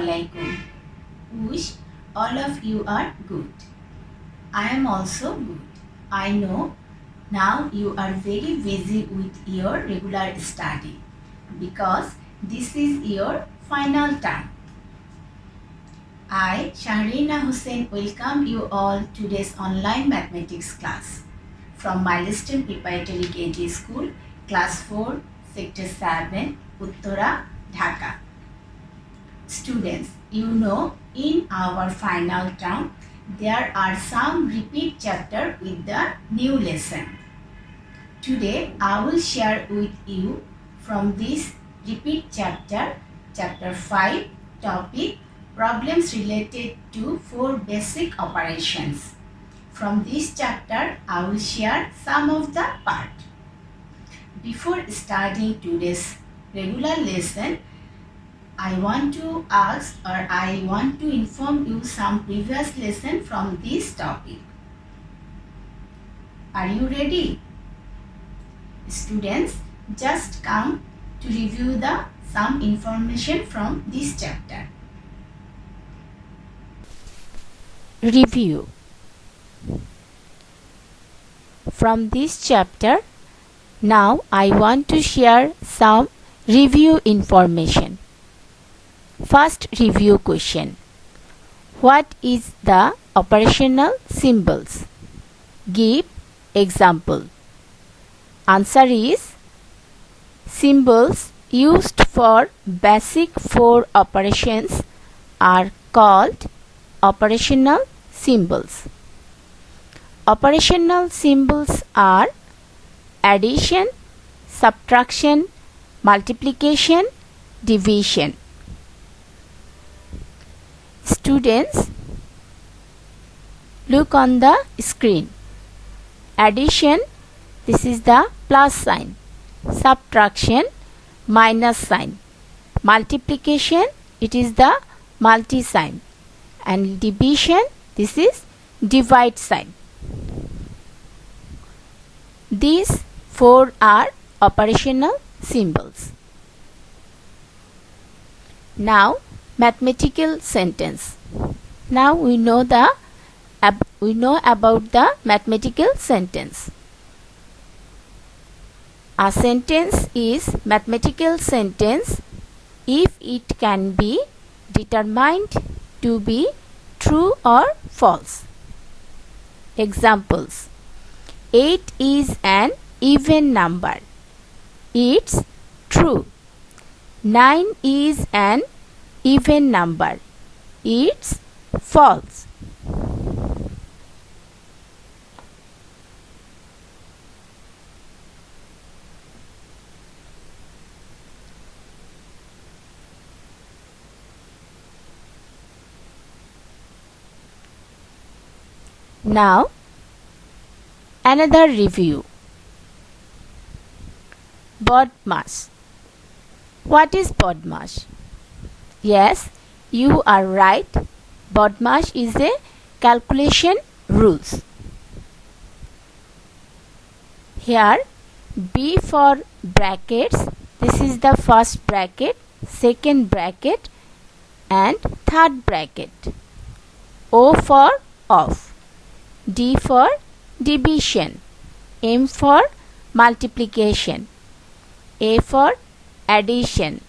alaikum. Wish all of you are good. I am also good. I know now you are very busy with your regular study because this is your final term. I, Shahrina Hussain, welcome you all to today's online mathematics class from Milestone Preparatory KG School, Class 4, Sector 7, Uttara, Dhaka. Students, you know in our final term there are some repeat chapter with the new lesson. Today I will share with you from this repeat chapter, chapter 5, topic problems related to 4 basic operations. From this chapter I will share some of the part. Before starting today's regular lesson, I want to ask or I want to inform you some previous lesson from this topic. Are you ready? Students, just come to review the some information from this chapter. Review. From this chapter, now I want to share some review information. First review question. What is the operational symbols? Give example. Answer is symbols used for basic 4 operations are called operational symbols. Operational symbols are addition, subtraction, multiplication, division. Students, look on the screen. Addition, this is the plus sign. Subtraction, minus sign. Multiplication, it is the multi sign. And division, this is divide sign. These 4 are operational symbols. Now, mathematical sentence. Now we know about the mathematical sentence. A sentence is mathematical sentence if it can be determined to be true or false. Examples. 8 is an even number. It's true. 9 is an even number. It's false. Now, another review. BODMAS. What is BODMAS? Yes, you are right. BODMAS is a calculation rules. Here, B for brackets. This is the first bracket, second bracket and third bracket. O for off. D for division. M for multiplication. A for addition.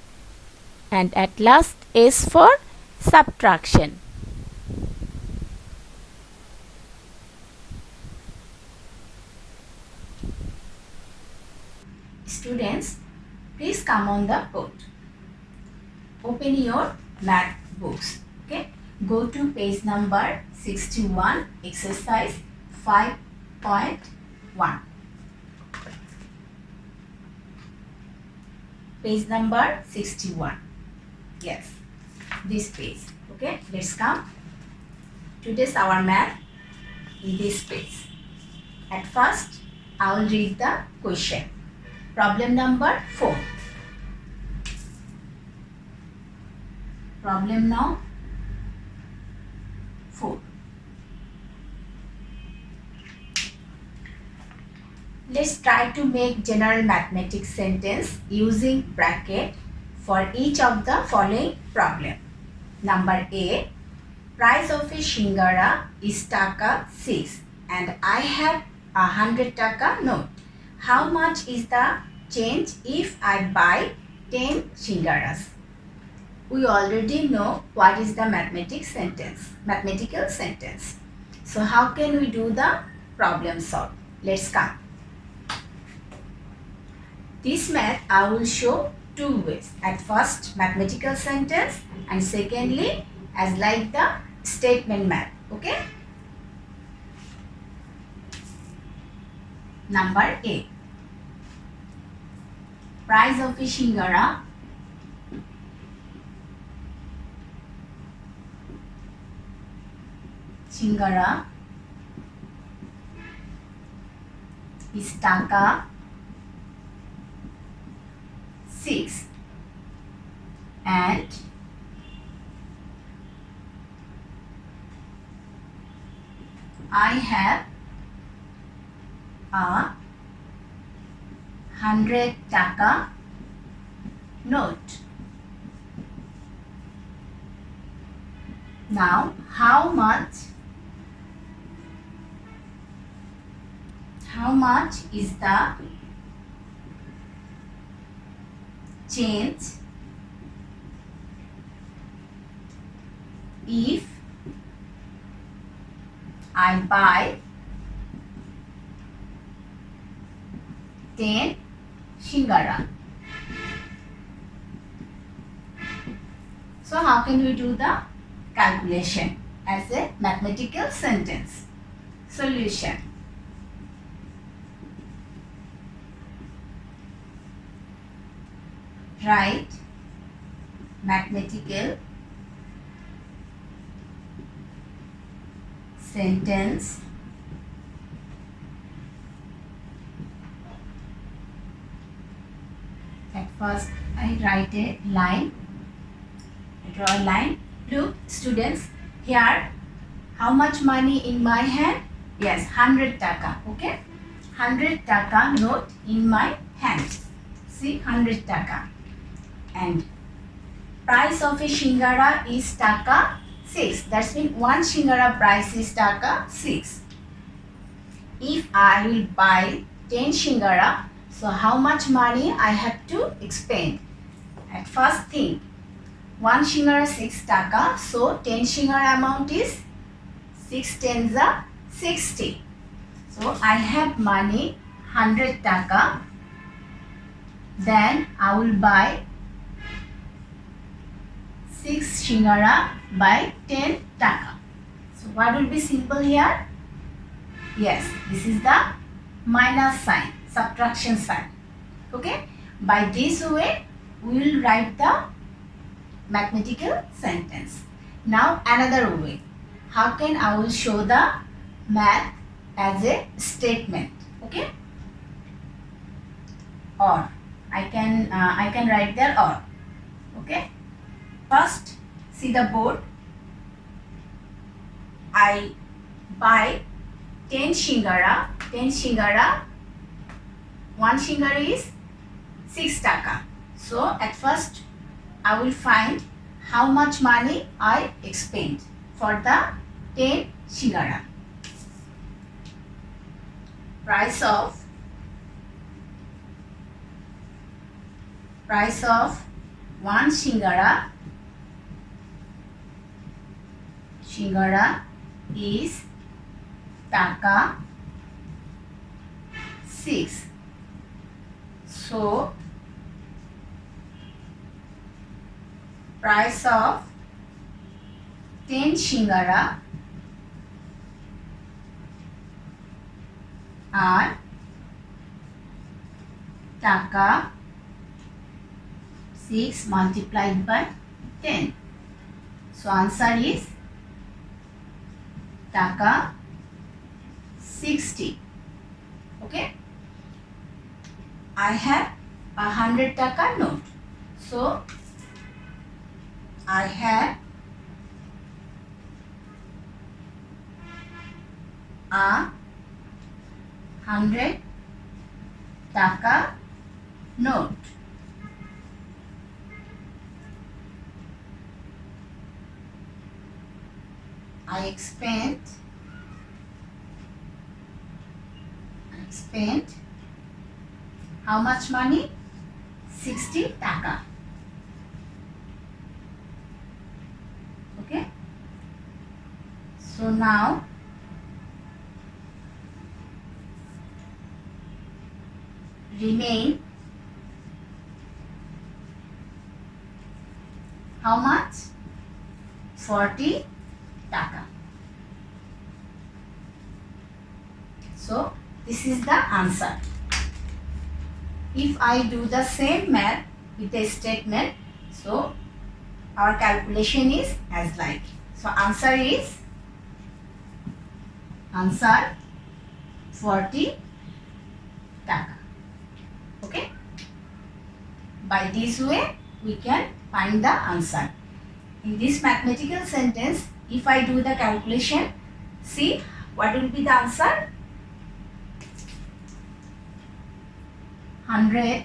And at last S for subtraction. Students, please come on the board. Open your math books. Okay. Go to page number 61, exercise 5.1. Page number 61. Yes, this page. Okay, let's come. Today's our math in this page. At first, I will read the question. Problem number 4. Problem now 4. Let's try to make general mathematics sentence using bracket for each of the following problem. Number A, price of a shingara is taka 6 and I have 100 taka note. How much is the change if I buy 10 shingaras? We already know what is the mathematical sentence. So how can we do the problem solve? Let's come. This math I will show two ways. At first mathematical sentence and secondly as like the statement math. Okay. Number A. Price of a shingara is taka 6 and I have a 100 taka note. Now how much is the change if I buy 10 shingara? So how can we do the calculation as a mathematical sentence? Solution. Write mathematical sentence at first I write a line. I draw a line. Look students, here how much money in my hand? Yes, 100 taka. Okay, 100 taka note in my hand. See, 100 taka. And price of a shingara is taka 6. That means one shingara price is taka 6. If I will buy 10 shingara, so how much money I have to expend? At first think, one shingara 6 taka, so 10 shingara amount is 6 tens are 60. So I have money 100 taka. Then I will buy 6 shingara by 10 taka. So what will be simple here? Yes, this is the minus sign, subtraction sign. Okay, by this way we will write the mathematical sentence. Now another way, how can I will show the math as a statement? Okay, or I can write there or. Okay, first see the board. I buy 10 shingara. 10 shingara, one shingara is 6 taka. So at first I will find how much money I expend for the 10 shingara. Price of one shingara is taka 6. So price of 10 shingara are taka 6 multiplied by 10. So answer is taka 60. Okay, I have 100 taka note. So I have a 100 taka note. I spent how much money? 60 taka. Okay. So now remain how much? 40 taka. So this is the answer. If I do the same math with a statement, so our calculation is as like. So answer is 40 taka. Okay. By this way we can find the answer. In this mathematical sentence, if I do the calculation, see what will be the answer? 100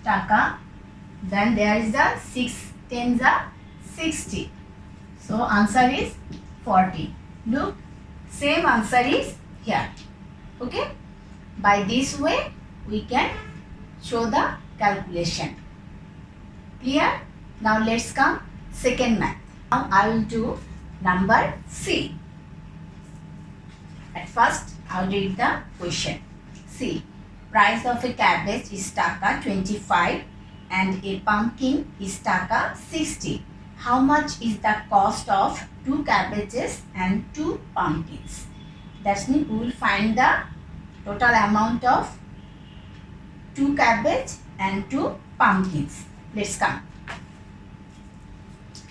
taka. Then there is the 6 tens are 60. So answer is 40. Look, same answer is here. Okay. By this way we can show the calculation. Clear? Now let's come second math. Now I will do number C. At first I will read the question. C. Price of a cabbage is taka 25 and a pumpkin is taka 60. How much is the cost of 2 cabbages and 2 pumpkins? That means we will find the total amount of 2 cabbage and 2 pumpkins. Let's come.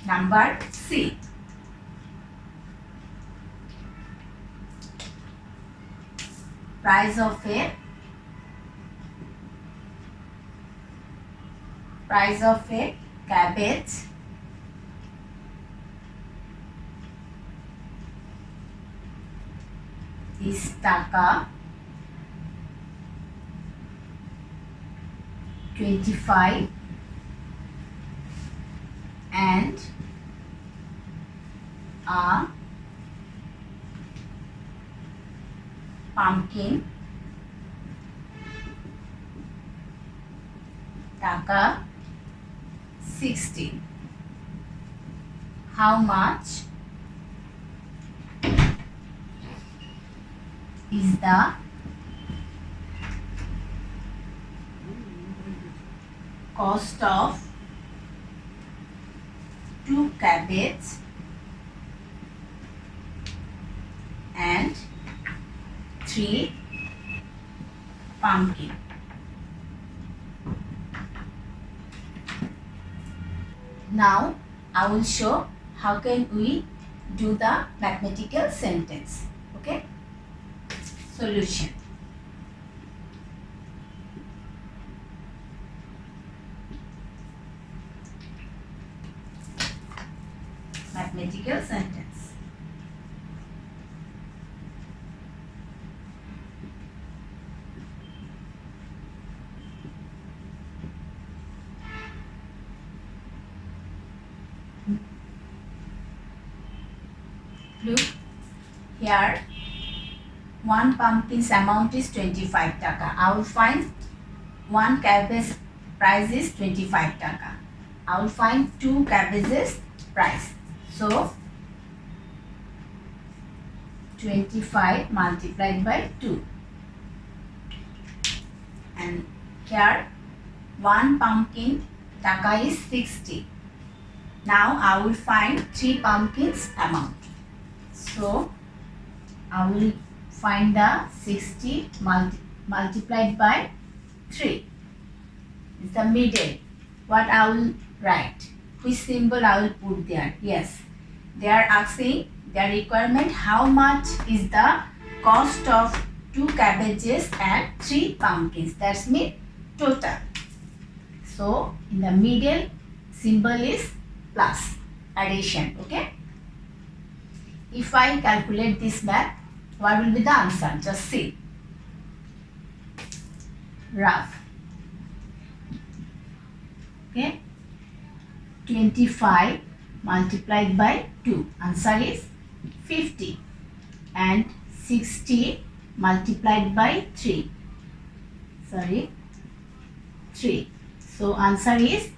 Number C. Price of a cabbage is taka 25 and a pumpkin taka 60. How much is the cost of 2 cabbage and 3 pumpkin? Now I will show how can we do the mathematical sentence. Okay. Solution. Mathematical sentence. Look here, one pumpkin's amount is 25 taka. I will find one cabbage price is 25 taka. I will find 2 cabbages price. So 25 multiplied by 2. And here one pumpkin taka is 60. Now I will find 3 pumpkins amount. So I will find the 60 multiplied by 3. It's the middle. What I will write? Which symbol I will put there? Yes. They are asking their requirement how much is the cost of 2 cabbages and 3 pumpkins. That's mean total. So in the middle symbol is plus, addition. Okay. If I calculate this math, what will be the answer? Just see. Rough. Okay. 25 multiplied by 2. Answer is 50 and 60 multiplied by 3. 3. So answer is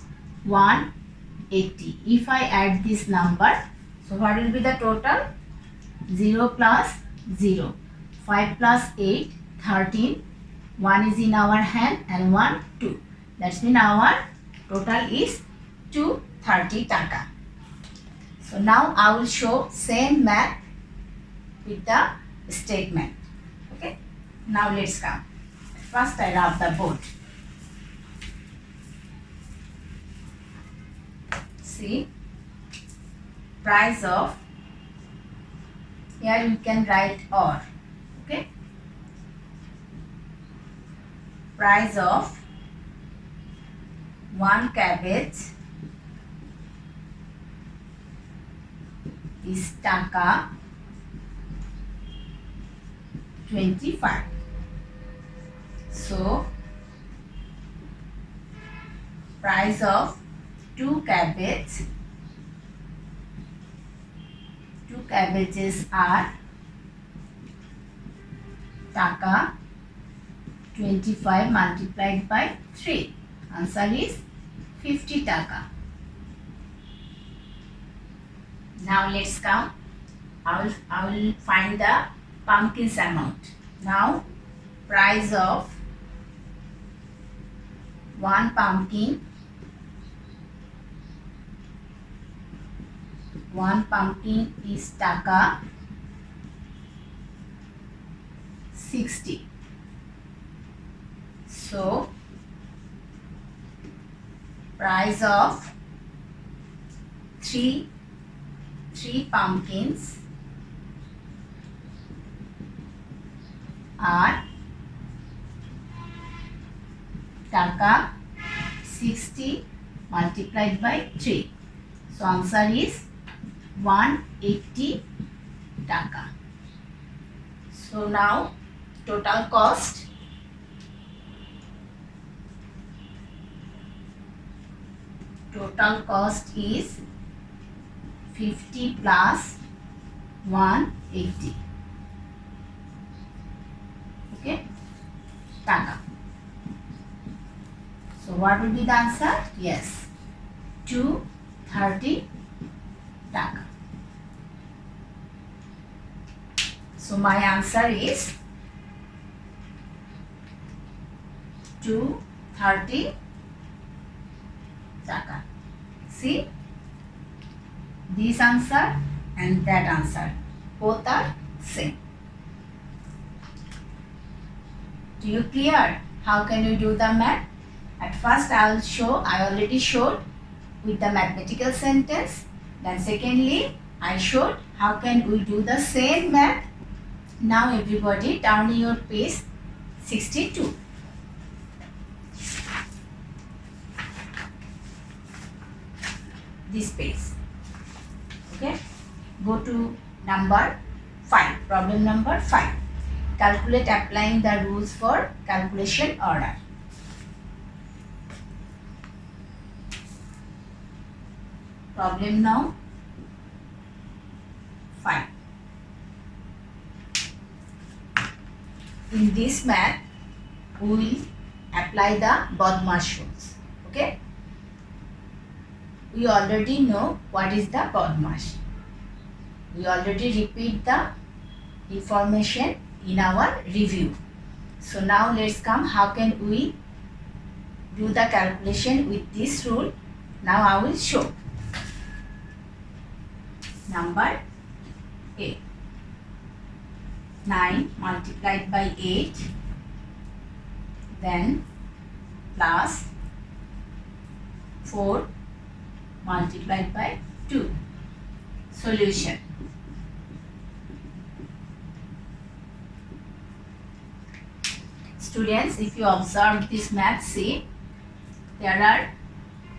180. If I add this number, so what will be the total? 0 plus 0. 5 plus 8, 13. 1 is in our hand and 1, 2. That means our total is 230 taka. So now I will show same math with the statement. Okay. Now let's come. First I rub the board. See, price of, here you can write or. Okay. Price of 1 cabbage is taka 25. So price of 2 cabbages are taka 25 multiplied by 3. Answer is 50 taka. Now let's count. I will find the pumpkins amount. Now price of 1 pumpkin is taka 60. So price of 3 pumpkins are taka 60 multiplied by 3. So answer is 180 taka. So now total cost is 50 plus 180. Okay, taka. So what will be the answer? Yes, 230 taka. So my answer is 230 taka. See, this answer and that answer both are same. Do you clear how can you do the math? At first I already showed with the mathematical sentence. Then secondly I showed how can we do the same math. Now everybody turn your page 62. This page. Okay. Go to number 5. Problem number 5. Calculate applying the rules for calculation order. Problem now 5. In this math, we will apply the BODMAS rules. Okay. We already know what is the BODMAS. We already repeat the information in our review. So now let's come how can we do the calculation with this rule. Now I will show. Number 8. 9 multiplied by 8, then plus 4 multiplied by 2. Solution. Students, if you observe this math, see there are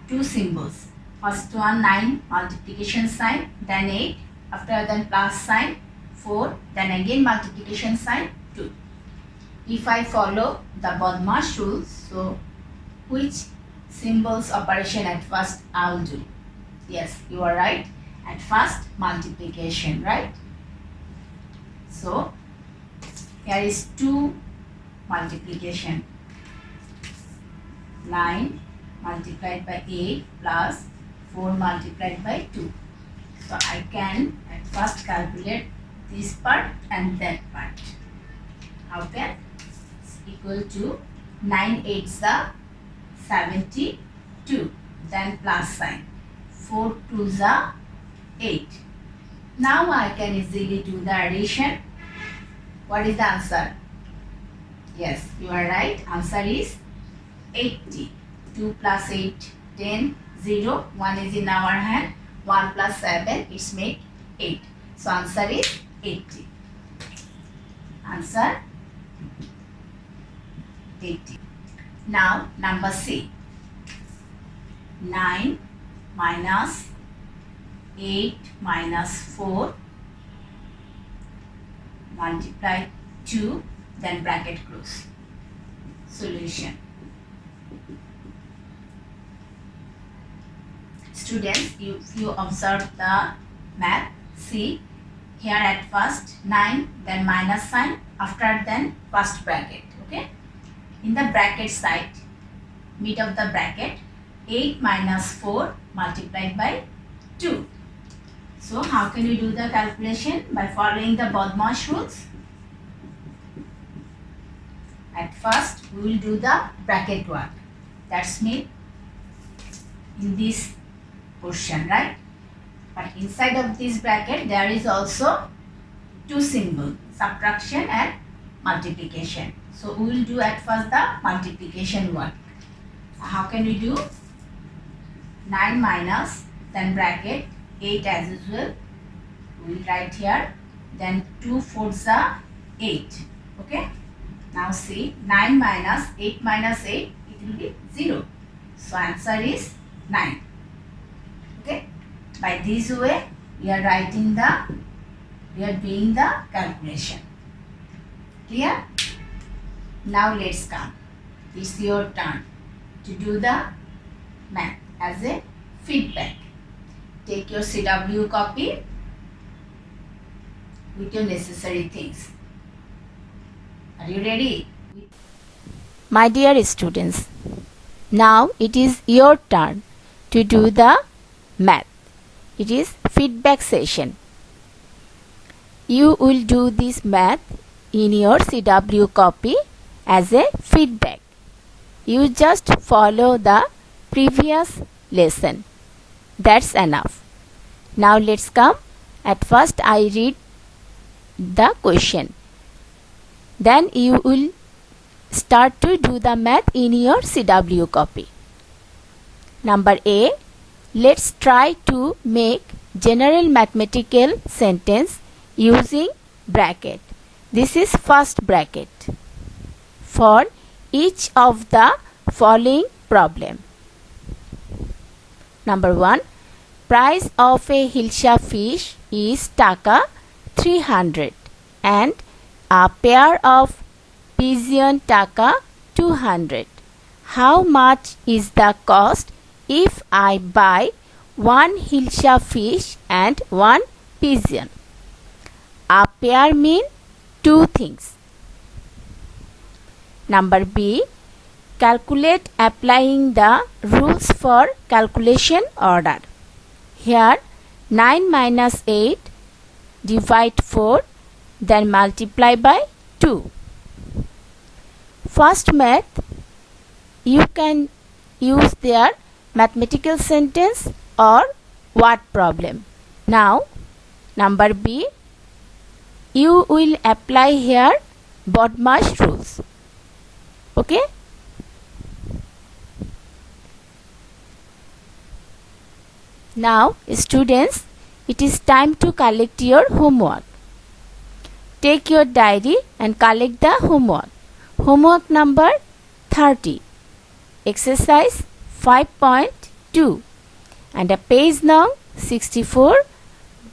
two symbols. First one 9 multiplication sign, then 8, after then plus sign 4, then again multiplication sign 2. If I follow the BODMAS rules, so which symbols operation at first I will do? Yes, you are right. At first multiplication, right? So here is 2 multiplication. 9 multiplied by 8 plus 4 multiplied by 2. So I can at first calculate this part and that part. How can? It's equal to 9 8s are 72. Then plus sign. 4 2s are 8. Now I can easily do the addition. What is the answer? Yes, you are right. Answer is 80. 2 plus 8, 10, 0. 1 is in our hand. 1 plus 7, it's make 8. So answer is 80. Answer 80. Now number C. 9 minus 8 minus 4 multiply 2, then bracket close. Solution. Students, if you observe the math, see here at first 9, then minus sign, after then first bracket. Okay, in the bracket side, mid of the bracket, 8 minus 4 multiplied by 2. So how can you do the calculation? By following the Bodmash rules. At first we will do the bracket work. That's mean in this portion, right? But inside of this bracket there is also 2 symbols, subtraction and multiplication. So we will do at first the multiplication work. How can we do? 9 minus, then bracket 8 as usual. We will write here. Then 2 4s are 8. Okay. Now see, 9 minus 8 minus 8, it will be 0. So answer is 9. Okay. By this way, we are doing the calculation. Clear? Now let's come. It's your turn to do the math as a feedback. Take your CW copy with your necessary things. Are you ready? My dear students, now it is your turn to do the math. It is feedback session. You will do this math in your CW copy as a feedback. You just follow the previous lesson. That's enough. Now let's come. At first I read the question. Then you will start to do the math in your CW copy. Number A. Let's try to make general mathematical sentence using bracket. This is first bracket. For each of the following problem. Number 1. Price of a Hilsha fish is taka 300 and a pair of pigeon taka 200. How much is the cost if I buy one Hilsha fish and one pigeon? A pair mean 2 things. Number B. Calculate applying the rules for calculation order. Here 9 minus 8, divide 4, then multiply by 2. First math, you can use their mathematical sentence or word problem. Now number B, you will apply here Bodmash rules. Okay? Now students, it is time to collect your homework. Take your diary and collect the homework. Homework number 30. Exercise 5.2 and a page now 64.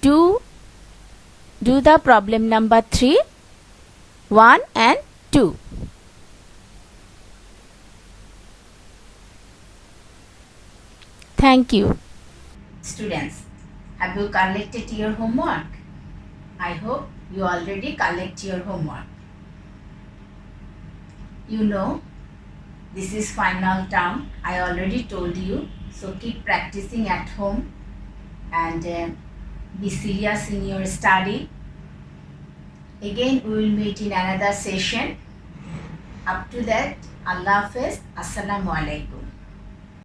Do the problem number 3, 1 and 2. Thank you. Students, have you collected your homework? I hope you already collect your homework. You know, this is final term. I already told you. So keep practicing at home and be serious in your study. Again, we will meet in another session. Up to that, Allah Hafiz. Assalamu alaikum.